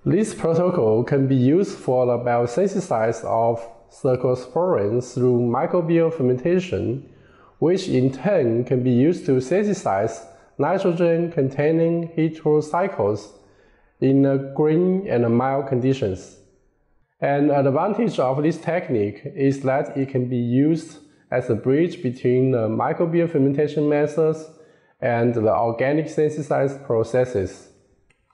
This protocol can be used for the biosynthesis of cercosporin through microbial fermentation, which in turn can be used to synthesize nitrogen-containing heterocycles in green and mild conditions. An advantage of this technique is that it can be used as a bridge between the microbial fermentation methods and the organic synthesis processes.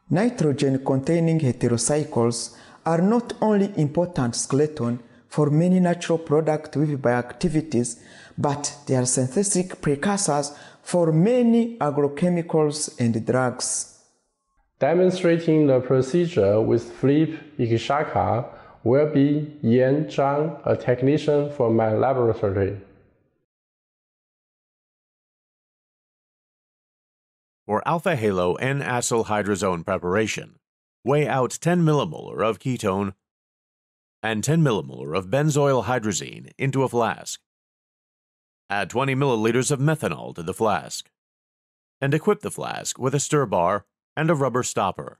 Nitrogen-containing heterocycles are not only important skeleton for many natural products with bioactivities, but they are synthetic precursors for many agrochemicals and drugs. Demonstrating the procedure with Philippe Icyishaka will be Zhang, a technician from my laboratory. For alpha-halo N-acyl hydrazone preparation, weigh out 10 millimolar of ketone and 10 millimolar of benzoyl hydrazine into a flask. Add 20 milliliters of methanol to the flask, and equip the flask with a stir bar and a rubber stopper.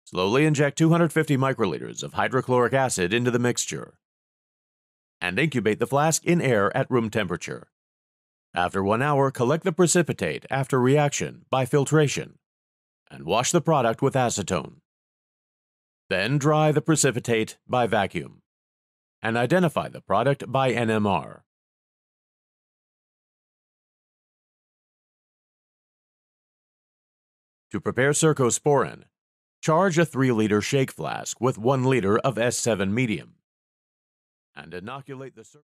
Slowly inject 250 microliters of hydrochloric acid into the mixture, and incubate the flask in air at room temperature. After 1 hour, collect the precipitate after reaction by filtration, and wash the product with acetone. Then dry the precipitate by vacuum, and identify the product by NMR. To prepare cercosporin, charge a 3-liter shake flask with 1 liter of S7 medium, and inoculate the